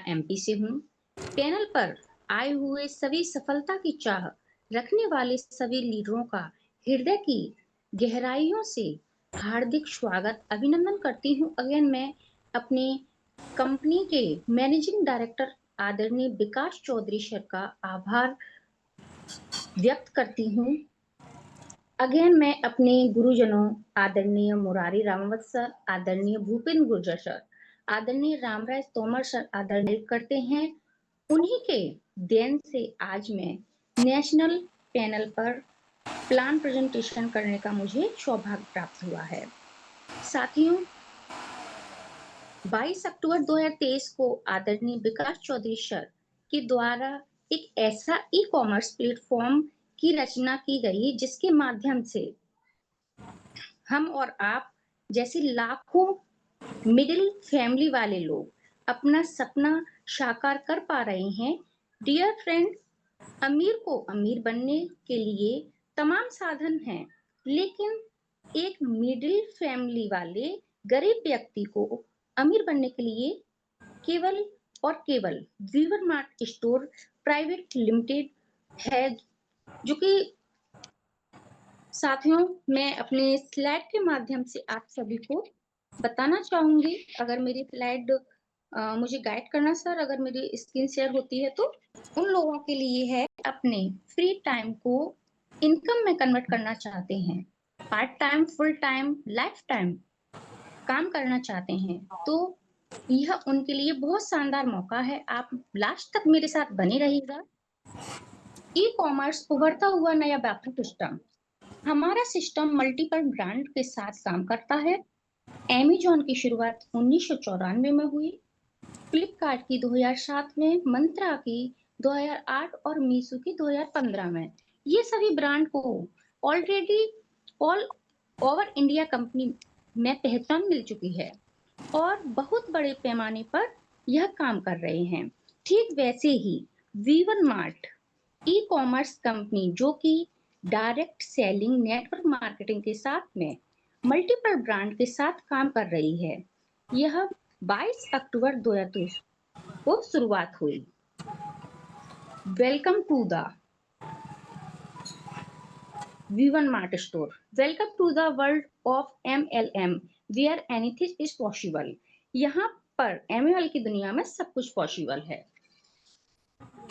MP से हूँ। Panel पर आए हुए सभी सफलता की चाह रखने वाले सभी लीडरों का हृदय की गहराइयों से हार्दिक स्वागत अभिनंदन करती हूँ। अगेन मैं अपने कंपनी के मैनेजिंग डायरेक्टर आदरणीय विकास चौधरी सर का आभार व्यक्त करती हूँ। अगेन मैं अपने गुरुजनों आदरणीय मुरारी रामावत सर, आदरणीय भूपेंद्र गुर्जर सर, आदरणीय रामराज तोमर सर आदरणीय करते हैं। उन्हीं के देन से आज मैं नेशनल पैनल पर प्लान प्रेजेंटेशन करने का मुझे सौभाग्य प्राप्त हुआ है। साथियों, 22 अक्टूबर 2023 को आदरणीय विकास चौधरी सर के द्वारा एक ऐसा ई कॉमर्स प्लेटफॉर्म की रचना की गई जिसके माध्यम से हम और आप जैसे लाखों मिडिल फैमिली वाले लोग अपना सपना साकार कर पा रहे हैं। डियर फ्रेंड, अमीर को अमीर बनने के लिए तमाम साधन हैं, लेकिन एक मिडिल फैमिली वाले गरीब व्यक्ति को अमीर बनने के लिए केवल और केवल Weaver Mart store private limited है। जो कि साथियों, मैं अपने स्लाइड के माध्यम से आप सभी को बताना चाहूंगी। अगर मेरी स्लाइड मुझे गाइड करना सर, अगर मेरी स्क्रीन शेयर होती है तो। उन लोगों के लिए है अपने फ्री टाइम को इनकम में कन्वर्ट करना चाहते हैं, part time, full time, life time काम करना चाहते हैं, तो यह उनके लिए बहुत शानदार मौका है। आप लास्ट तक मेरे साथ बने रहिएगा। ई कॉमर्स उभरता हुआ नया व्यापार सिस्टम। हमारा सिस्टम मल्टीपल ब्रांड के साथ काम करता है। अमेज़न की शुरुआत 1994 में हुई, फ्लिपकार्ट की 2007 में, मंत्रा की 2008 और मीशो की 2015 में। ये सभी ब्रांड को already all over India company में पहचान मिल चुकी है और बहुत बड़े पैमाने पर यह काम कर रहे हैं। ठीक वैसे ही वीवन मार्ट ई कॉमर्स कंपनी, जो कि डायरेक्ट सेलिंग नेटवर्क मार्केटिंग के साथ में मल्टीपल ब्रांड के साथ काम कर रही है। यह 22 अक्टूबर 2023 को शुरुआत हुई। Welcome to the Vivan mart store, welcome to the world of MLM where anything is possible. यहाँ पर MLM की दुनिया में सब कुछ पॉसिबल है।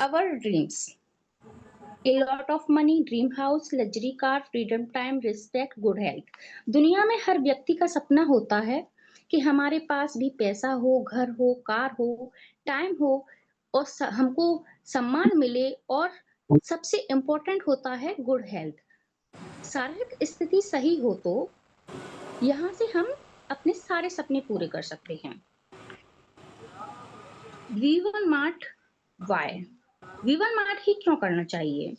अवर dreams, A lot of money, dream house, luxury car, freedom time, respect, good health। दुनिया में हर व्यक्ति का सपना होता है कि हमारे पास भी पैसा हो, घर हो, कार हो, टाइम हो और हमको सम्मान मिले, और सबसे इम्पोर्टेंट होता है गुड हेल्थ। शारीरिक स्थिति सही हो तो यहाँ से हम अपने सारे सपने पूरे कर सकते हैं। वीवन मार्ट वाई, वीवन मार्ट ही क्यों करना चाहिए?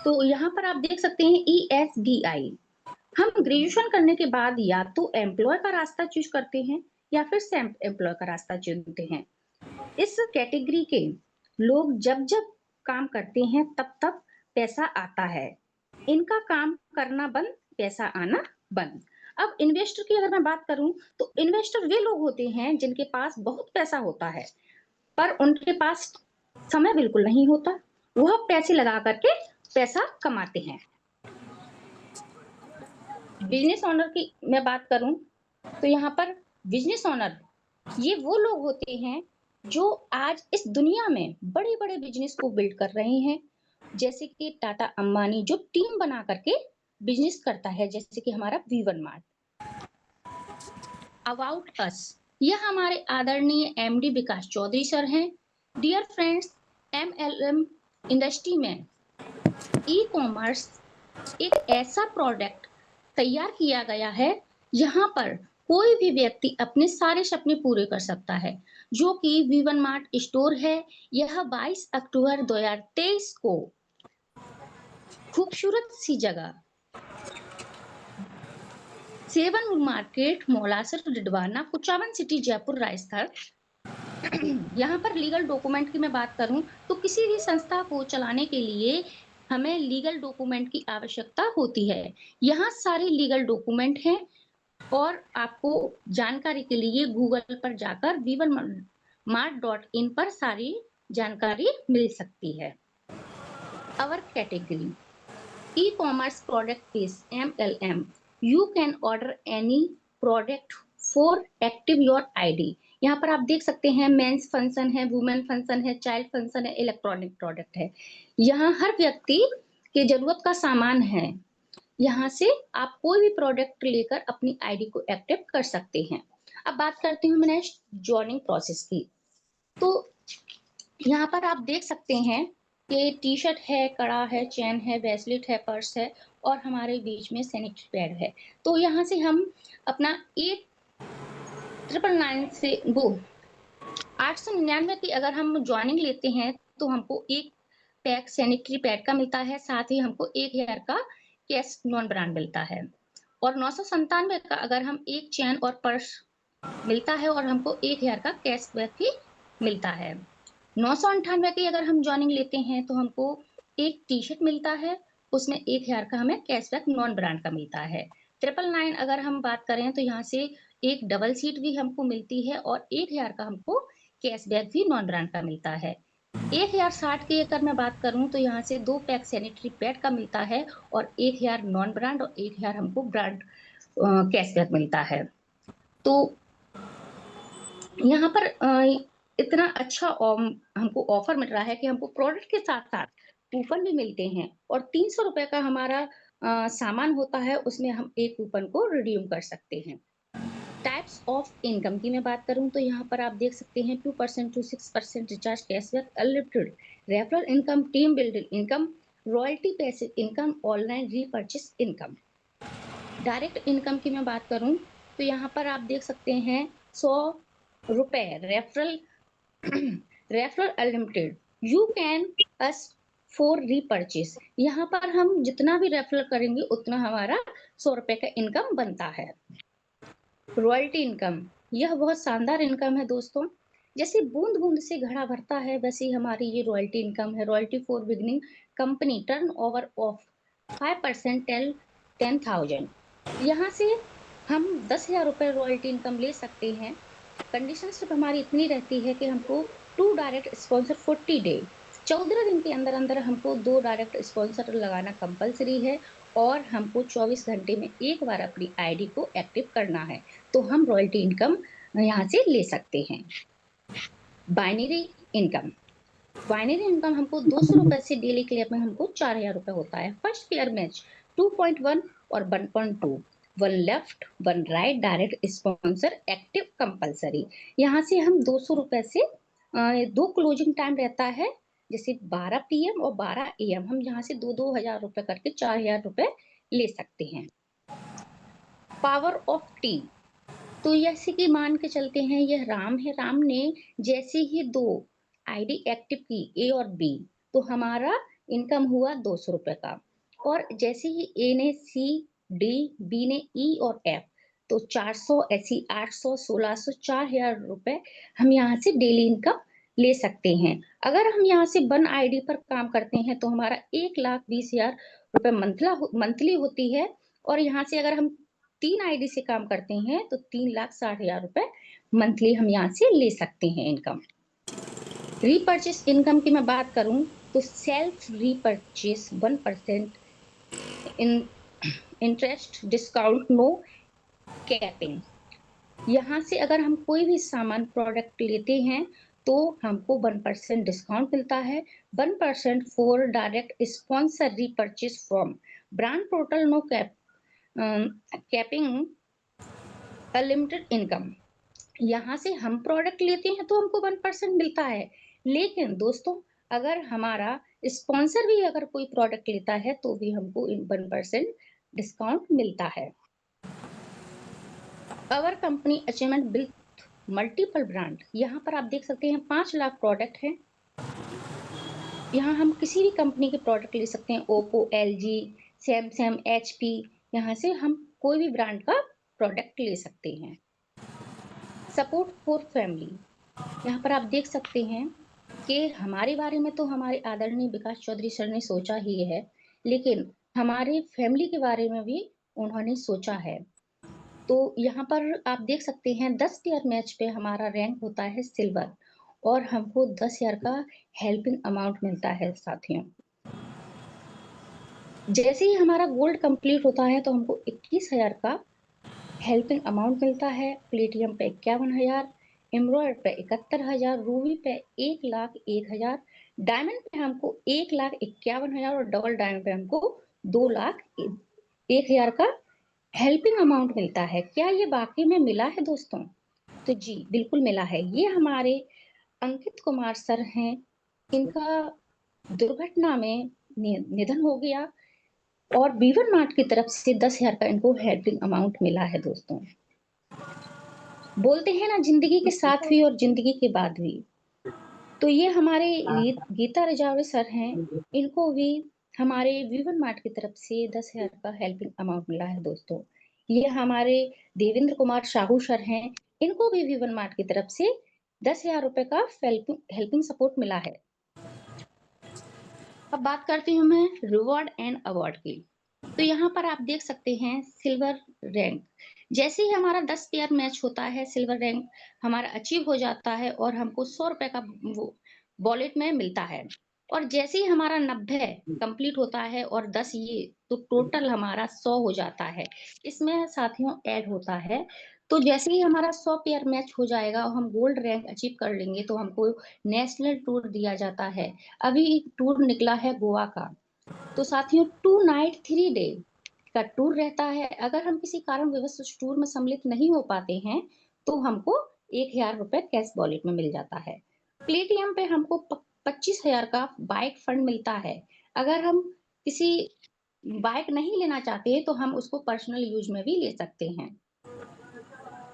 तो यहाँ पर आप देख सकते हैं ESBI। हम ग्रेजुएशन करने के बाद या तो एम्प्लॉय का रास्ता चूज करते हैं या फिर सेल्फ एम्प्लॉय का रास्ता चुनते हैं। इस कैटेगरी के लोग जब जब काम करते हैं तब तब पैसा आता है। इनका काम करना बंद, पैसा आना बंद। अब इन्वेस्टर की अगर मैं बात करूं तो इन्वेस्टर वे लोग होते हैं जिनके पास बहुत पैसा होता है पर उनके पास समय बिल्कुल नहीं होता। वह पैसे लगा करके पैसा कमाते हैं। बिजनेस ओनर की मैं बात करूं तो यहाँ पर बिजनेस ओनर ये वो लोग होते हैं जो आज इस दुनिया में बड़े बड़े बिजनेस को बिल्ड कर रहे हैं। जैसे कि टाटा अंबानी जो टीम बना करके बिजनेस करता है, जैसे कि हमारा वीवन मार्ट। अबाउट अस, यह हमारे आदरणीय MD विकास चौधरी सर हैं। डियर फ्रेंड्स, MLM इंडस्ट्री में ई कॉमर्स एक ऐसा प्रोडक्ट तैयार किया गया है जहां पर कोई भी व्यक्ति अपने सारे सपने पूरे कर सकता है, जो कि वीवन मार्ट स्टोर है। यह 22 अक्टूबर 2023 को खूबसूरत सी जगह seven market, Maulasar, Didwana, Kuchaman city, Jaipur, Rajasthan. यहाँ पर लीगल डॉक्यूमेंट की मैं बात करूं तो किसी भी संस्था को चलाने के लिए हमें लीगल डॉक्यूमेंट की आवश्यकता होती है। यहाँ सारे लीगल डॉक्यूमेंट हैं और आपको जानकारी के लिए गूगल पर जाकर वीवन mart.in पर सारी जानकारी मिल सकती है। Our category e-commerce product is MLM. You can order any product for active your ID. यहाँ पर आप देख सकते हैं मेंस फंक्शन है, वुमेन फंक्शन है, चाइल्ड फंक्शन है, इलेक्ट्रॉनिक प्रोडक्ट है। यहाँ हर व्यक्ति के जरूरत का सामान है। यहाँ से आप कोई भी प्रोडक्ट लेकर अपनी आईडी को एक्टिव कर सकते हैं। अब बात करती हूँ मैं जॉइनिंग प्रोसेस की। तो यहाँ पर आप देख सकते हैं कि टी शर्ट है, कड़ा है, चेन है, ब्रेसलेट है, पर्स है और हमारे बीच में सैनिटरी पैड है। तो यहाँ से हम अपना 899 से वो 899 की अगर हम ज्वाइनिंग लेते हैं तो हमको एक पैक सैनिटरी पैड का मिलता है, साथ ही हमको 1000 का कैश नॉन ब्रांड मिलता है। और 997 का अगर हम एक चेन और पर्स मिलता है और हमको 1000 का कैशबैक भी मिलता है। 998 की अगर हम ज्वाइनिंग लेते हैं तो हमको एक टी शर्ट मिलता है, उसमें 1000 का हमें कैशबैक नॉन ब्रांड का मिलता है। 999 अगर हम बात करें तो यहाँ से एक डबल सीट भी हमको मिलती है और 1000 का हमको कैशबैक भी नॉन ब्रांड का मिलता है। 1060 की अगर मैं बात करूं तो यहाँ से 2 पैक सैनिटरी पैड का मिलता है और 1000 नॉन ब्रांड और 1000 हमको ब्रांड कैशबैक मिलता है। तो यहाँ पर इतना अच्छा हमको ऑफर मिल रहा है कि हमको प्रोडक्ट के साथ साथ कूपन भी मिलते हैं और 300 रुपए का हमारा सामान होता है, उसमें हम एक कूपन को रिडीम कर सकते हैं। टाइप्स ऑफ इनकम की मैं बात करूं तो यहाँ पर आप देख सकते हैं 2% to 6% recharge cashback, unlimited referral income, team building income, royalty passive income, online repurchase income. Direct income की मैं बात करूं तो यहाँ पर आप देख सकते हैं 100 रुपए referral referral unlimited, you can us for repurchase. यहाँ पर हम जितना भी रेफरल करेंगे उतना हमारा 100 रुपए का इनकम बनता है। रॉयल्टी इनकम, यह बहुत शानदार इनकम है दोस्तों। जैसे बूंद बूंद से घड़ा भरता है वैसे ही हमारी ये रॉयल्टी इनकम है। Royalty for beginning company turn over of 5% till 10,000। यहाँ से हम 10,000 रुपए रॉयल्टी इनकम ले सकते हैं। कंडीशन सिर्फ हमारी इतनी रहती है कि हमको 2 डायरेक्ट स्पॉन्सर 40 डे, 14 दिन के अंदर अंदर हमको 2 डायरेक्ट स्पॉन्सर लगाना कंपलसरी है और हमको 24 घंटे में एक बार अपनी आईडी को एक्टिव करना है, तो हम रॉयल्टी इनकम यहाँ से ले सकते हैं। बाइनरी इनकम, बाइनरी इनकम हमको 200 रुपए से डेली क्लियर में हमको 4000 रुपए होता है। फर्स्ट पेयर मैच 2.1 और 1.2, 1 left 1 right direct sponsor active compulsory. यहाँ से हम 200 रुपए से 2 क्लोजिंग टाइम रहता है, जैसे 12 PM और 12 AM, हम यहाँ से 2-2 हजार रुपए करके 4000 रुपए ले सकते हैं। पावर ऑफ टी, तो जैसे कि मान के चलते हैं यह राम है, राम ने जैसे ही 2 आईडी एक्टिव की ए और बी तो हमारा इनकम हुआ 200 रुपए का, और जैसे ही ए ने सी, डी, बी ने ई और एफ तो 400, ऐसी 800, 1600, 4000 रुपए हम यहाँ से डेली इनकम ले सकते हैं। अगर हम यहाँ से 1 आईडी पर काम करते हैं तो हमारा 1,20,000 रुपए मंथली होती है, और यहाँ से अगर हम 3 आईडी से काम करते हैं तो 3,60,000 रुपए मंथली हम यहाँ से ले सकते हैं इनकम। रीपर्चेस इनकम की मैं बात करूं तो self repurchase 1% in interest discount no capping. यहाँ से अगर हम कोई भी सामान प्रोडक्ट लेते हैं तो हमको 1% डिस्काउंट मिलता है। 1% for direct sponsor repurchase from brand portal no capping unlimited income. यहाँ से हम प्रोडक्ट लेते हैं तो हमको 1% मिलता है, लेकिन दोस्तों अगर हमारा स्पॉन्सर भी अगर कोई प्रोडक्ट लेता है तो भी हमको 1% डिस्काउंट मिलता है। Our company achievement with multiple brand, यहाँ पर आप देख सकते हैं 5 लाख प्रोडक्ट हैं। यहाँ हम किसी भी कंपनी के प्रोडक्ट ले सकते हैं, ओप्पो, LG, सैमसंग, HP, यहाँ से हम कोई भी ब्रांड का प्रोडक्ट ले सकते हैं। सपोर्ट फॉर फैमिली, यहाँ पर आप देख सकते हैं कि हमारे बारे में तो हमारे आदरणीय विकास चौधरी सर ने सोचा ही है, लेकिन हमारे फैमिली के बारे में भी उन्होंने सोचा है। तो यहाँ पर आप देख सकते हैं 10 टियर मैच पे हमारा रैंक होता है सिल्वर, और हमको 10,000 का हेल्पिंग अमाउंट मिलता है साथियों। जैसे ही हमारा गोल्ड कंप्लीट होता है तो हमको 21,000 का हेल्पिंग अमाउंट मिलता है। प्लेटिनम पे 51,000, एमराल्ड पे 71,000, रूबी पे 1,01,000, डायमंड पे हमको 1,51,000 और डबल डायमंड पे हमको 2,01,000 का हेल्पिंग अमाउंट मिलता है। क्या ये वाकई में मिला है दोस्तों? तो जी बिल्कुल मिला है। ये हमारे अंकित कुमार सर हैं, इनका दुर्घटना में निधन हो गया और बीवन मार्ट की तरफ से 10,000 का इनको हेल्पिंग अमाउंट मिला है दोस्तों। बोलते हैं ना, जिंदगी के साथ भी और जिंदगी के बाद भी। तो ये हमारे गीता रजावरे सर हैं, इनको भी हमारे बीवन मार्ट की तरफ से 10,000 का हेल्पिंग अमाउंट मिला है दोस्तों। ये हमारे देवेंद्र कुमार साहू सर हैं, इनको भी बीवन मार्ट की तरफ से 10,000 रुपए का हेल्पिंग सपोर्ट मिला है। अब बात करती हूँ मैं रिवॉर्ड एंड अवार्ड की। तो यहाँ पर आप देख सकते हैं सिल्वर रैंक। जैसे ही हमारा 10 पेयर मैच होता है, सिल्वर रैंक हमारा अचीव हो जाता है और हमको 100 रुपए का वो वॉलेट में मिलता है। और जैसे ही हमारा 90 कंप्लीट होता है और 10 ये, तो टोटल हमारा 100 हो जाता है। इसमें साथियों ऐड होता है। तो जैसे ही हमारा 100 पेयर मैच हो जाएगा और हम गोल्ड रैंक अचीव कर लेंगे तो हमको नेशनल टूर दिया जाता है। अभी एक टूर निकला है गोवा का। तो साथियों 2 नाइट 3 डे का टूर रहता है। अगर हम किसी कारणवश उस टूर में सम्मिलित नहीं हो पाते हैं तो हमको 1,000 रुपए कैश वॉलेट में मिल जाता है। प्लेटियम पे हमको 25,000 का बाइक फंड मिलता है। अगर हम किसी बाइक नहीं लेना चाहते तो हम उसको पर्सनल यूज में भी ले सकते हैं।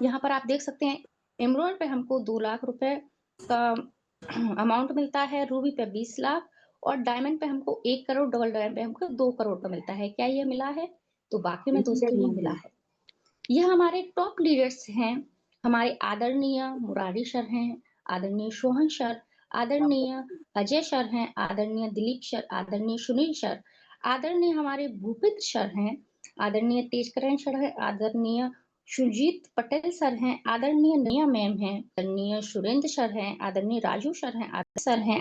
यहाँ पर आप देख सकते हैं एमराल्ड पे हमको 2 लाख रुपए का अमाउंट मिलता है, रूबी पे 20 लाख और डायमंड पे हमको 1 करोड़, डबल डायमंड पे हमको 2 करोड़ का मिलता है। क्या ये मिला है? तो वाकई में दोस्तों ये मिला है। ये हमारे टॉप लीडर्स हैं, हमारे आदरणीय मुरारी सर हैं, आदरणीय सोहन सर, आदरणीय अजय सर हैं, आदरणीय दिलीप सर, आदरणीय सुनील सर, आदरणीय हमारे भूपित सर हैं, आदरणीय तेजकरण सर हैं, आदरणीय सुजीत पटेल सर हैं, आदरणीय नैया मैम हैं, आदरणीय सुरेंद्र सर हैं, आदरणीय राजू सर हैं,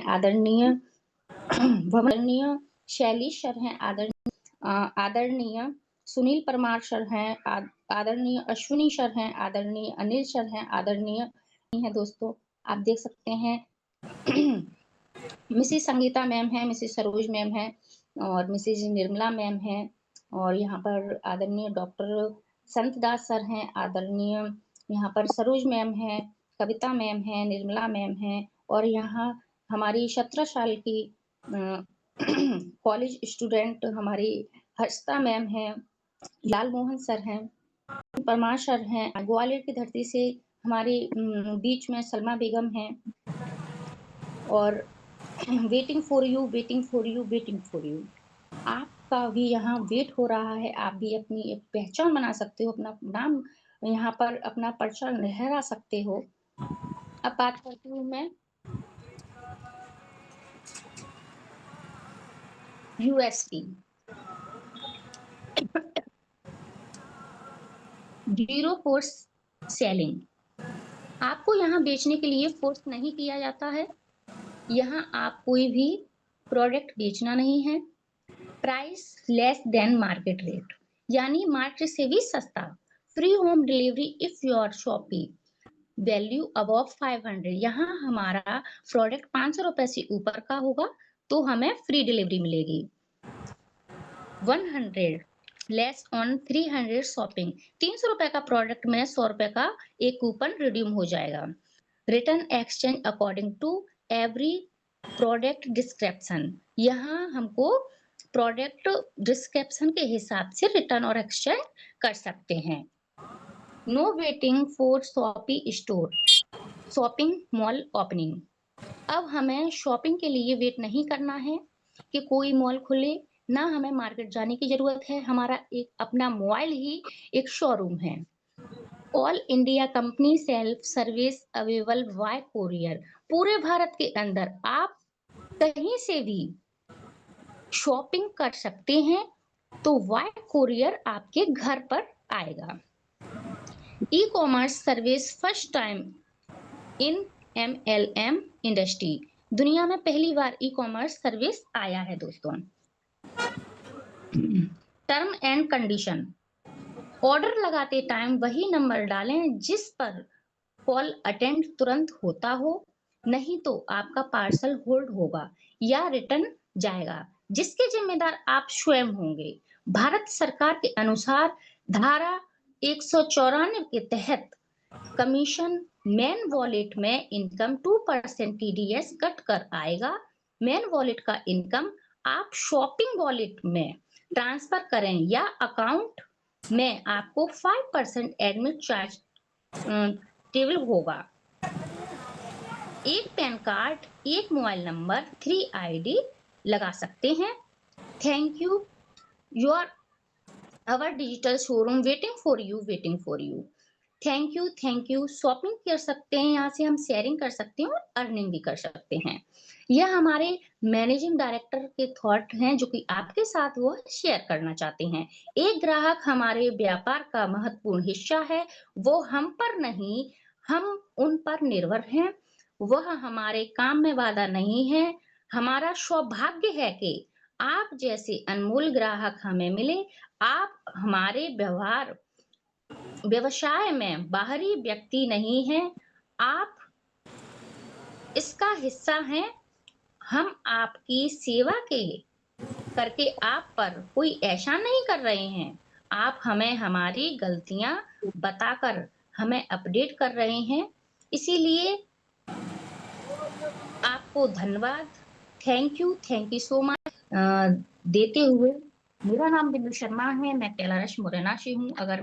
आदरणीय आदरणीय शैलेश सर हैं, आदरणीय सुनील परमार सर हैं, आदरणीय अश्विनी सर हैं, आदरणीय अनिल सर हैं, आदरणीय है दोस्तों। आप देख सकते हैं मिसेस संगीता मैम है, मिसेस सरोज मैम है और मिसेस निर्मला मैम है और यहाँ पर आदरणीय डॉक्टर संत दास सर हैं, आदरणीय यहाँ पर सरोज मैम है, कविता मैम है, निर्मला मैम है और यहाँ हमारी 17 साल की कॉलेज स्टूडेंट हमारी हर्षिता मैम है, लाल मोहन सर हैं, परमार सर हैं, ग्वालियर की धरती से हमारे बीच में सलमा बेगम हैं और waiting for you, waiting for you, waiting for you. आपका भी यहाँ वेट हो रहा है। आप भी अपनी एक पहचान बना सकते हो, अपना नाम यहाँ पर अपना पर्चा लहरा सकते हो। अब बात करती हूँ मैं यूएसपी। Zero force selling. आपको यहाँ बेचने के लिए फोर्स नहीं किया जाता है। यहाँ आप कोई भी प्रोडक्ट बेचना नहीं है। Price less than market rate, यानी मार्केट से भी सस्ता। Free home delivery if your shopping value above 500। यहाँ हमारा प्रोडक्ट 500 रुपए से ऊपर का होगा तो हमें फ्री डिलीवरी मिलेगी। 100 लेस ऑन 300 शॉपिंग। 300 रुपए का प्रोडक्ट में 100 रुपए का एक कूपन रिडीम हो जाएगा। Return exchange according to every product description. यहाँ हमको प्रोडक्ट डिस्क्रिप्शन के हिसाब से रिटर्न और एक्सचेंज कर सकते हैं। No waiting for shopping store, shopping mall opening. अब हमें शॉपिंग के लिए वेट नहीं करना है कि कोई मॉल खुले, ना हमें मार्केट जाने की जरूरत है। हमारा एक अपना मोबाइल ही एक शोरूम है। All India company self service available by courier. पूरे भारत के अंदर आप कहीं से भी शॉपिंग कर सकते हैं तो वाई कोरियर आपके घर पर आएगा। E commerce service first time in MLM industry. दुनिया में पहली बार ई-कॉमर्स सर्विस आया है दोस्तों। Term and condition. ऑर्डर लगाते टाइम वही नंबर डालें जिस पर कॉल अटेंड तुरंत होता हो, नहीं तो आपका पार्सल होल्ड होगा या रिटर्न जाएगा, जिसके जिम्मेदार आप स्वयं होंगे। भारत सरकार के अनुसार धारा 194 के तहत कमीशन मेन वॉलेट में इनकम 2% TDS कट कर आएगा। मेन वॉलेट का इनकम आप शॉपिंग वॉलेट में ट्रांसफर करें या अकाउंट में आपको 5% एडमिट चार्ज टेबल होगा। एक पैन कार्ड, एक मोबाइल नंबर, 3 ID लगा सकते हैं। Thank you, your our digital showroom waiting for you. Thank you. Shopping कर सकते हैं, यहाँ से हम शेयरिंग कर सकते हैं और अर्निंग भी कर सकते हैं। यह हमारे मैनेजिंग डायरेक्टर के थॉट हैं जो कि आपके साथ वो शेयर करना चाहते हैं। एक ग्राहक हमारे व्यापार का महत्वपूर्ण हिस्सा है, वो हम पर नहीं, हम उन पर निर्भर हैं। वह हमारे काम में बाधा नहीं है। हमारा सौभाग्य है कि आप जैसे अनमोल ग्राहक हमें मिले। आप हमारे व्यवसाय में बाहरी व्यक्ति नहीं हैं, आप इसका हिस्सा हैं। हम आपकी सेवा के करके आप पर कोई एहसान नहीं कर रहे हैं। आप हमें हमारी गलतियां बताकर हमें अपडेट कर रहे हैं। इसीलिए आपको धन्यवाद। थैंक यू सो मच देते हुए। मेरा नाम बिंदु शर्मा है, मैं कैलाश मुरैना से हूँ। अगर